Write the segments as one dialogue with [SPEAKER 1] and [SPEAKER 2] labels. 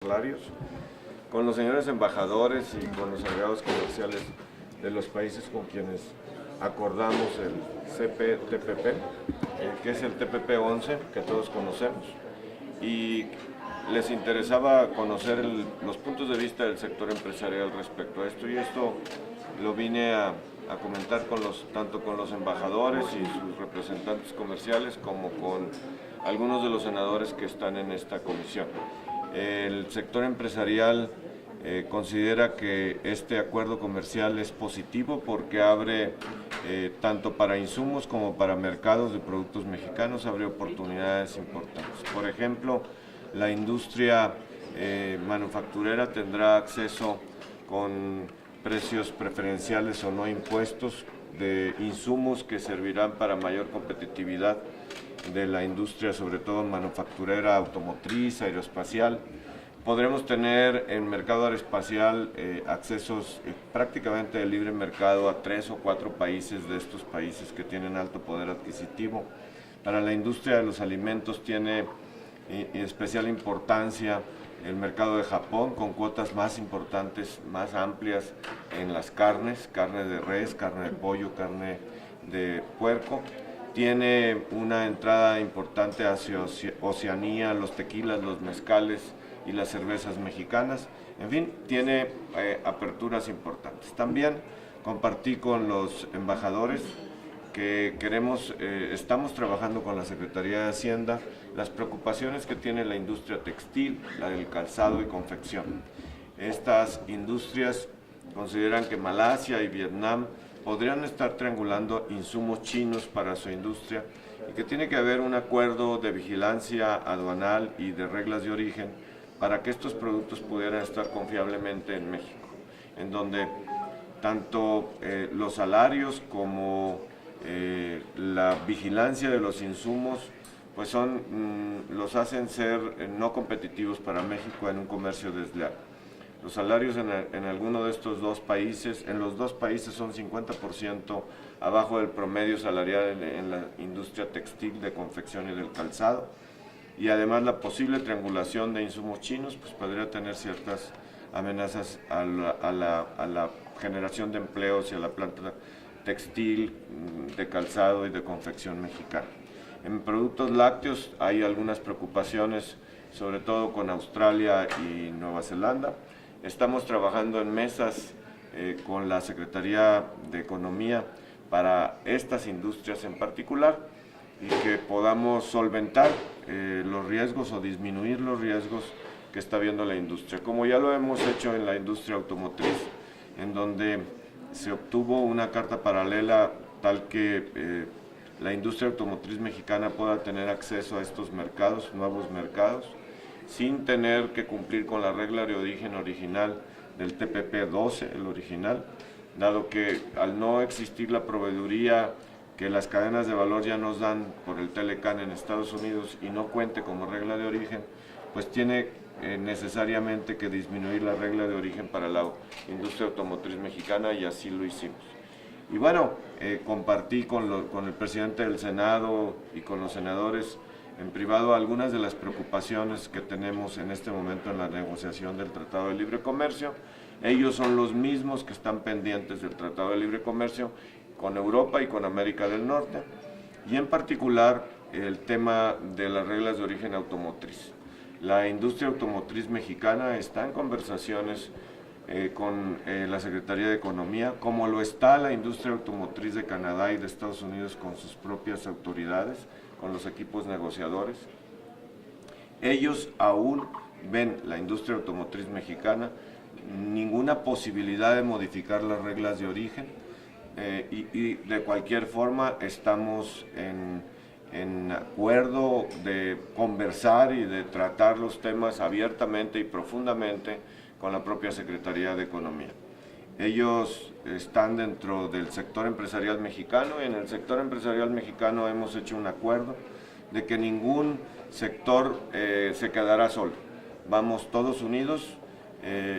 [SPEAKER 1] salarios, con los señores embajadores y con los agregados comerciales de los países con quienes acordamos el CPTPP, que es el TPP-11 que todos conocemos, y les interesaba conocer los puntos de vista del sector empresarial respecto a esto, y esto lo vine a comentar tanto con los embajadores y sus representantes comerciales como con algunos de los senadores que están en esta comisión. El sector empresarial considera que este acuerdo comercial es positivo porque abre tanto para insumos como para mercados de productos mexicanos, abre oportunidades importantes. Por ejemplo, la industria manufacturera tendrá acceso con precios preferenciales o no impuestos de insumos que servirán para mayor competitividad de la industria, sobre todo manufacturera, automotriz, aeroespacial. Podremos tener en mercado aeroespacial accesos prácticamente de libre mercado a 3 o 4 países de estos países que tienen alto poder adquisitivo. Para la industria de los alimentos tiene especial importancia el mercado de Japón, con cuotas más importantes, más amplias en las carnes, carne de res, carne de pollo, carne de puerco. Tiene una entrada importante hacia Oceanía, los tequilas, los mezcales y las cervezas mexicanas. En fin, tiene aperturas importantes. También compartí con los embajadores que estamos trabajando con la Secretaría de Hacienda las preocupaciones que tiene la industria textil, la del calzado y confección. Estas industrias consideran que Malasia y Vietnam podrían estar triangulando insumos chinos para su industria y que tiene que haber un acuerdo de vigilancia aduanal y de reglas de origen para que estos productos pudieran estar confiablemente en México, en donde tanto los salarios como la vigilancia de los insumos pues los hacen ser no competitivos para México en un comercio desleal. Los salarios en alguno de estos dos países, en los dos países son 50% abajo del promedio salarial en la industria textil, de confección y del calzado. Y además la posible triangulación de insumos chinos pues podría tener ciertas amenazas a la generación de empleos y a la planta textil, de calzado y de confección mexicana. En productos lácteos hay algunas preocupaciones, sobre todo con Australia y Nueva Zelanda. Estamos trabajando en mesas con la Secretaría de Economía para estas industrias en particular y que podamos solventar los riesgos o disminuir los riesgos que está viendo la industria, como ya lo hemos hecho en la industria automotriz, en donde se obtuvo una carta paralela tal que la industria automotriz mexicana pueda tener acceso a estos mercados, nuevos mercados, sin tener que cumplir con la regla de origen original del TPP-12, el original, dado que al no existir la proveeduría que las cadenas de valor ya nos dan por el Telecan en Estados Unidos y no cuente como regla de origen, pues tiene necesariamente que disminuir la regla de origen para la industria automotriz mexicana y así lo hicimos. Y bueno, compartí con el presidente del Senado y con los senadores en privado algunas de las preocupaciones que tenemos en este momento en la negociación del Tratado de Libre Comercio. Ellos son los mismos que están pendientes del Tratado de Libre Comercio con Europa y con América del Norte, y en particular el tema de las reglas de origen automotriz. La industria automotriz mexicana está en conversaciones con la Secretaría de Economía, como lo está la industria automotriz de Canadá y de Estados Unidos con sus propias autoridades, con los equipos negociadores. Ellos aún ven la industria automotriz mexicana ninguna posibilidad de modificar las reglas de origen y de cualquier forma estamos en acuerdo de conversar y de tratar los temas abiertamente y profundamente con la propia Secretaría de Economía. Ellos están dentro del sector empresarial mexicano y en el sector empresarial mexicano hemos hecho un acuerdo de que ningún sector se quedará solo. Vamos todos unidos,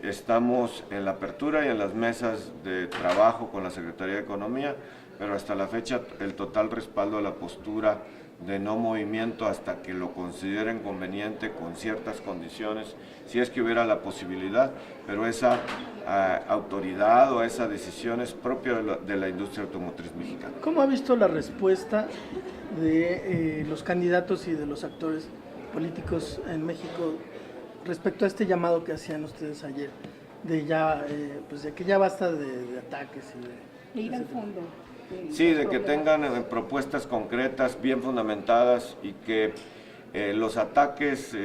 [SPEAKER 1] estamos en la apertura y en las mesas de trabajo con la Secretaría de Economía, pero hasta la fecha el total respaldo a la postura de no movimiento hasta que lo consideren conveniente con ciertas condiciones, si es que hubiera la posibilidad, pero esa autoridad o esa decisión es propia de la industria automotriz mexicana.
[SPEAKER 2] ¿Cómo ha visto la respuesta de los candidatos y de los actores políticos en México respecto a este llamado que hacían ustedes ayer, de ya, pues de que ya basta de ataques y
[SPEAKER 3] de ir al fondo?
[SPEAKER 1] Sí, de que tengan propuestas concretas, bien fundamentadas, y que los ataques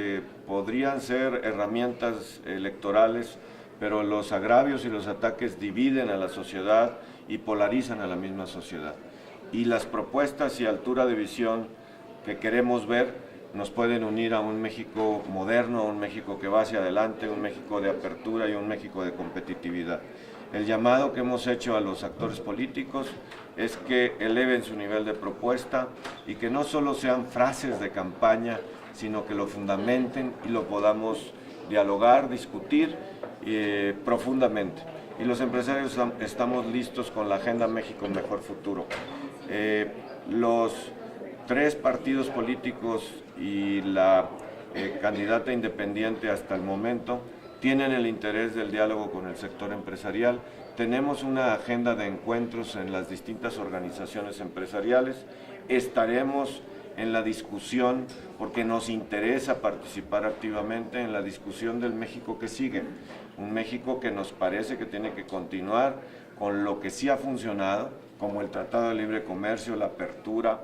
[SPEAKER 1] podrían ser herramientas electorales, pero los agravios y los ataques dividen a la sociedad y polarizan a la misma sociedad. Y las propuestas y altura de visión que queremos ver nos pueden unir a un México moderno, un México que va hacia adelante, un México de apertura y un México de competitividad. El llamado que hemos hecho a los actores políticos es que eleven su nivel de propuesta y que no solo sean frases de campaña, sino que lo fundamenten y lo podamos dialogar, discutir profundamente. Y los empresarios estamos listos con la Agenda México Mejor Futuro. Los 3 partidos políticos y la candidata independiente hasta el momento tienen el interés del diálogo con el sector empresarial. Tenemos una agenda de encuentros en las distintas organizaciones empresariales. Estaremos en la discusión, porque nos interesa participar activamente en la discusión del México que sigue. Un México que nos parece que tiene que continuar con lo que sí ha funcionado, como el Tratado de Libre Comercio, la apertura,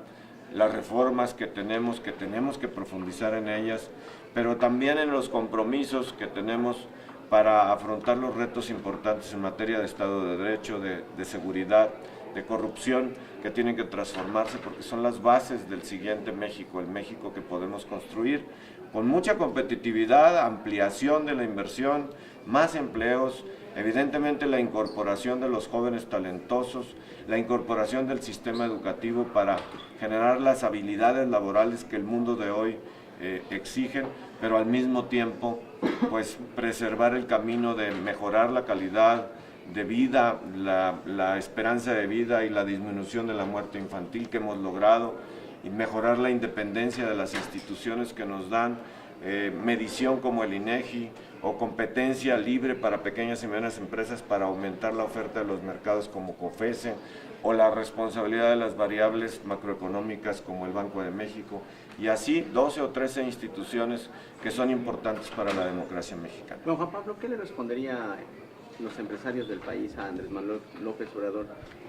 [SPEAKER 1] las reformas que tenemos que profundizar en ellas, pero también en los compromisos que tenemos para afrontar los retos importantes en materia de Estado de Derecho, de seguridad, de corrupción, que tienen que transformarse porque son las bases del siguiente México, el México que podemos construir con mucha competitividad, ampliación de la inversión, más empleos, evidentemente la incorporación de los jóvenes talentosos, la incorporación del sistema educativo para generar las habilidades laborales que el mundo de hoy exigen, pero al mismo tiempo pues preservar el camino de mejorar la calidad de vida, la esperanza de vida y la disminución de la muerte infantil que hemos logrado, y mejorar la independencia de las instituciones que nos dan medición como el INEGI o competencia libre para pequeñas y medianas empresas para aumentar la oferta de los mercados como COFECE, o la responsabilidad de las variables macroeconómicas como el Banco de México, y así 12 o 13 instituciones que son importantes para la democracia mexicana.
[SPEAKER 4] Don Juan Pablo, ¿qué le respondería los empresarios del país a Andrés Manuel López Obrador,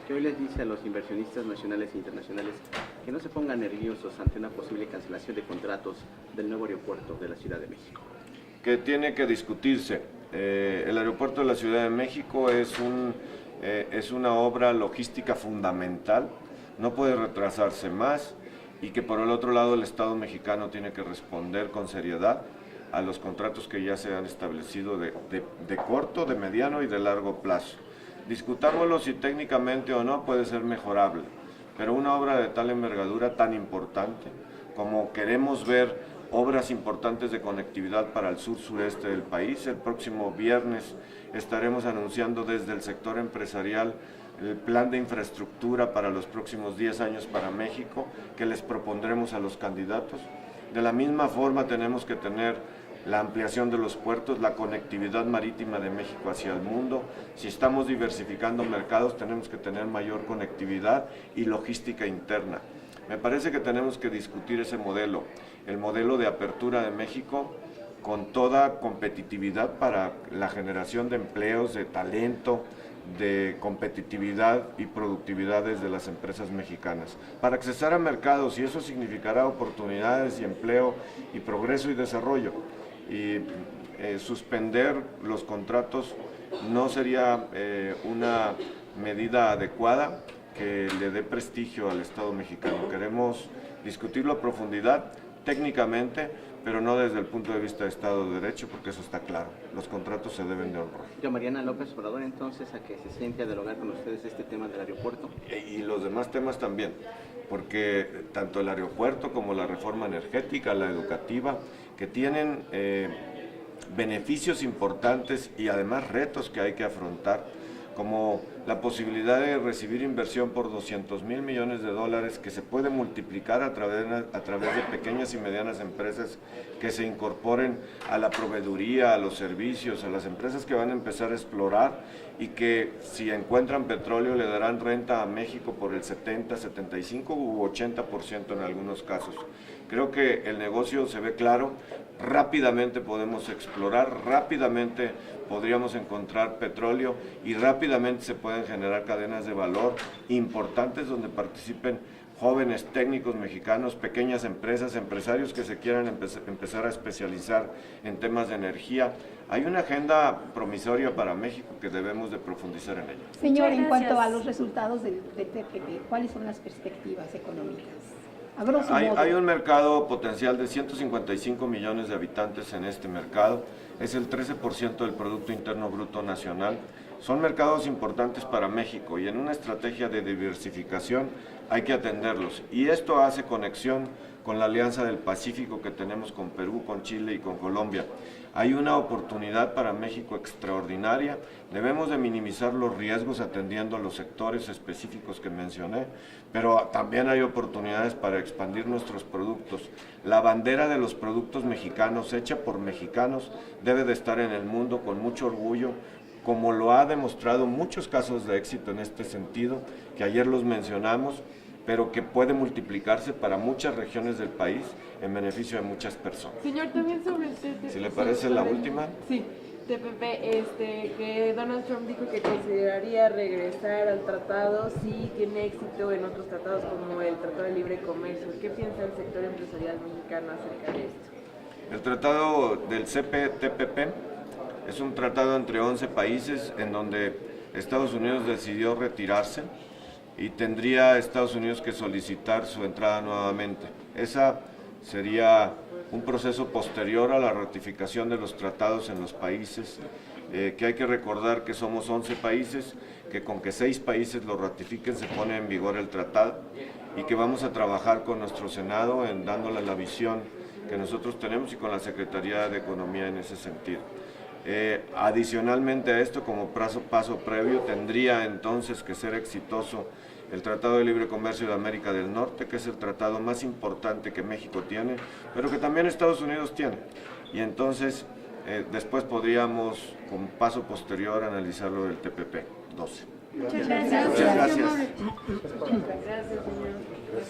[SPEAKER 4] que hoy les dice a los inversionistas nacionales e internacionales que no se pongan nerviosos ante una posible cancelación de contratos del nuevo aeropuerto de la Ciudad de México?
[SPEAKER 1] Que tiene que discutirse. El aeropuerto de la Ciudad de México es una obra logística fundamental, no puede retrasarse más, y que por el otro lado el Estado mexicano tiene que responder con seriedad a los contratos que ya se han establecido de corto, de mediano y de largo plazo. Discutámoslo si técnicamente o no puede ser mejorable, pero una obra de tal envergadura, tan importante, como queremos ver obras importantes de conectividad para el sur-sureste del país. El próximo viernes estaremos anunciando desde el sector empresarial el plan de infraestructura para los próximos 10 años para México, que les propondremos a los candidatos. De la misma forma tenemos que tener la ampliación de los puertos, la conectividad marítima de México hacia el mundo. Si estamos diversificando mercados, tenemos que tener mayor conectividad y logística interna. Me parece que tenemos que discutir ese modelo, el modelo de apertura de México, con toda competitividad para la generación de empleos, de talento, de competitividad y productividad desde las empresas mexicanas, para accesar a mercados, y eso significará oportunidades y empleo y progreso y desarrollo. Y suspender los contratos no sería una medida adecuada que le dé prestigio al Estado mexicano. Queremos discutirlo a profundidad, técnicamente, pero no desde el punto de vista de Estado de Derecho, porque eso está claro, los contratos se deben de honrar.
[SPEAKER 4] ¿Llamarían a López Obrador entonces a que se siente a dialogar con ustedes este tema del aeropuerto?
[SPEAKER 1] Y los demás temas también, porque tanto el aeropuerto como la reforma energética, la educativa, que tienen beneficios importantes y además retos que hay que afrontar, como la posibilidad de recibir inversión por 200,000 millones de dólares que se puede multiplicar a través de pequeñas y medianas empresas que se incorporen a la proveeduría, a los servicios, a las empresas que van a empezar a explorar y que si encuentran petróleo le darán renta a México por el 70, 75 u 80% en algunos casos. Creo que el negocio se ve claro, rápidamente podemos explorar, rápidamente podríamos encontrar petróleo y rápidamente se pueden generar cadenas de valor importantes donde participen jóvenes técnicos mexicanos, pequeñas empresas, empresarios que se quieran empezar a especializar en temas de energía. Hay una agenda promisoria para México que debemos de profundizar en ella.
[SPEAKER 3] Señor, en cuanto a los resultados del TPP, ¿cuáles son las perspectivas económicas? A grosso modo.
[SPEAKER 1] Hay un mercado potencial de 155 millones de habitantes en este mercado, es el 13% del Producto Interno Bruto Nacional. Son mercados importantes para México y en una estrategia de diversificación hay que atenderlos. Y esto hace conexión con la Alianza del Pacífico que tenemos con Perú, con Chile y con Colombia. Hay una oportunidad para México extraordinaria. Debemos de minimizar los riesgos atendiendo los sectores específicos que mencioné, pero también hay oportunidades para expandir nuestros productos. La bandera de los productos mexicanos, hecha por mexicanos, debe de estar en el mundo con mucho orgullo, como lo ha demostrado muchos casos de éxito en este sentido, que ayer los mencionamos, pero que puede multiplicarse para muchas regiones del país en beneficio de muchas personas.
[SPEAKER 5] Señor, también sobre el TPP.
[SPEAKER 1] Si le parece la última.
[SPEAKER 5] Sí, TPP, que Donald Trump dijo que consideraría regresar al tratado si tiene éxito en otros tratados como el Tratado de Libre Comercio. ¿Qué piensa el sector empresarial mexicano acerca de esto?
[SPEAKER 1] El tratado del CPTPP es un tratado entre 11 países en donde Estados Unidos decidió retirarse y tendría Estados Unidos que solicitar su entrada nuevamente. Esa sería un proceso posterior a la ratificación de los tratados en los países, que hay que recordar que somos 11 países, que con que 6 países lo ratifiquen se pone en vigor el tratado y que vamos a trabajar con nuestro Senado en dándole la visión que nosotros tenemos y con la Secretaría de Economía en ese sentido. Adicionalmente a esto, como paso previo, tendría entonces que ser exitoso el Tratado de Libre Comercio de América del Norte, que es el tratado más importante que México tiene, pero que también Estados Unidos tiene. Y entonces, después podríamos, con paso posterior, analizar lo del TPP 12.
[SPEAKER 5] Muchas gracias.
[SPEAKER 1] Muchas gracias.
[SPEAKER 5] Gracias, señor.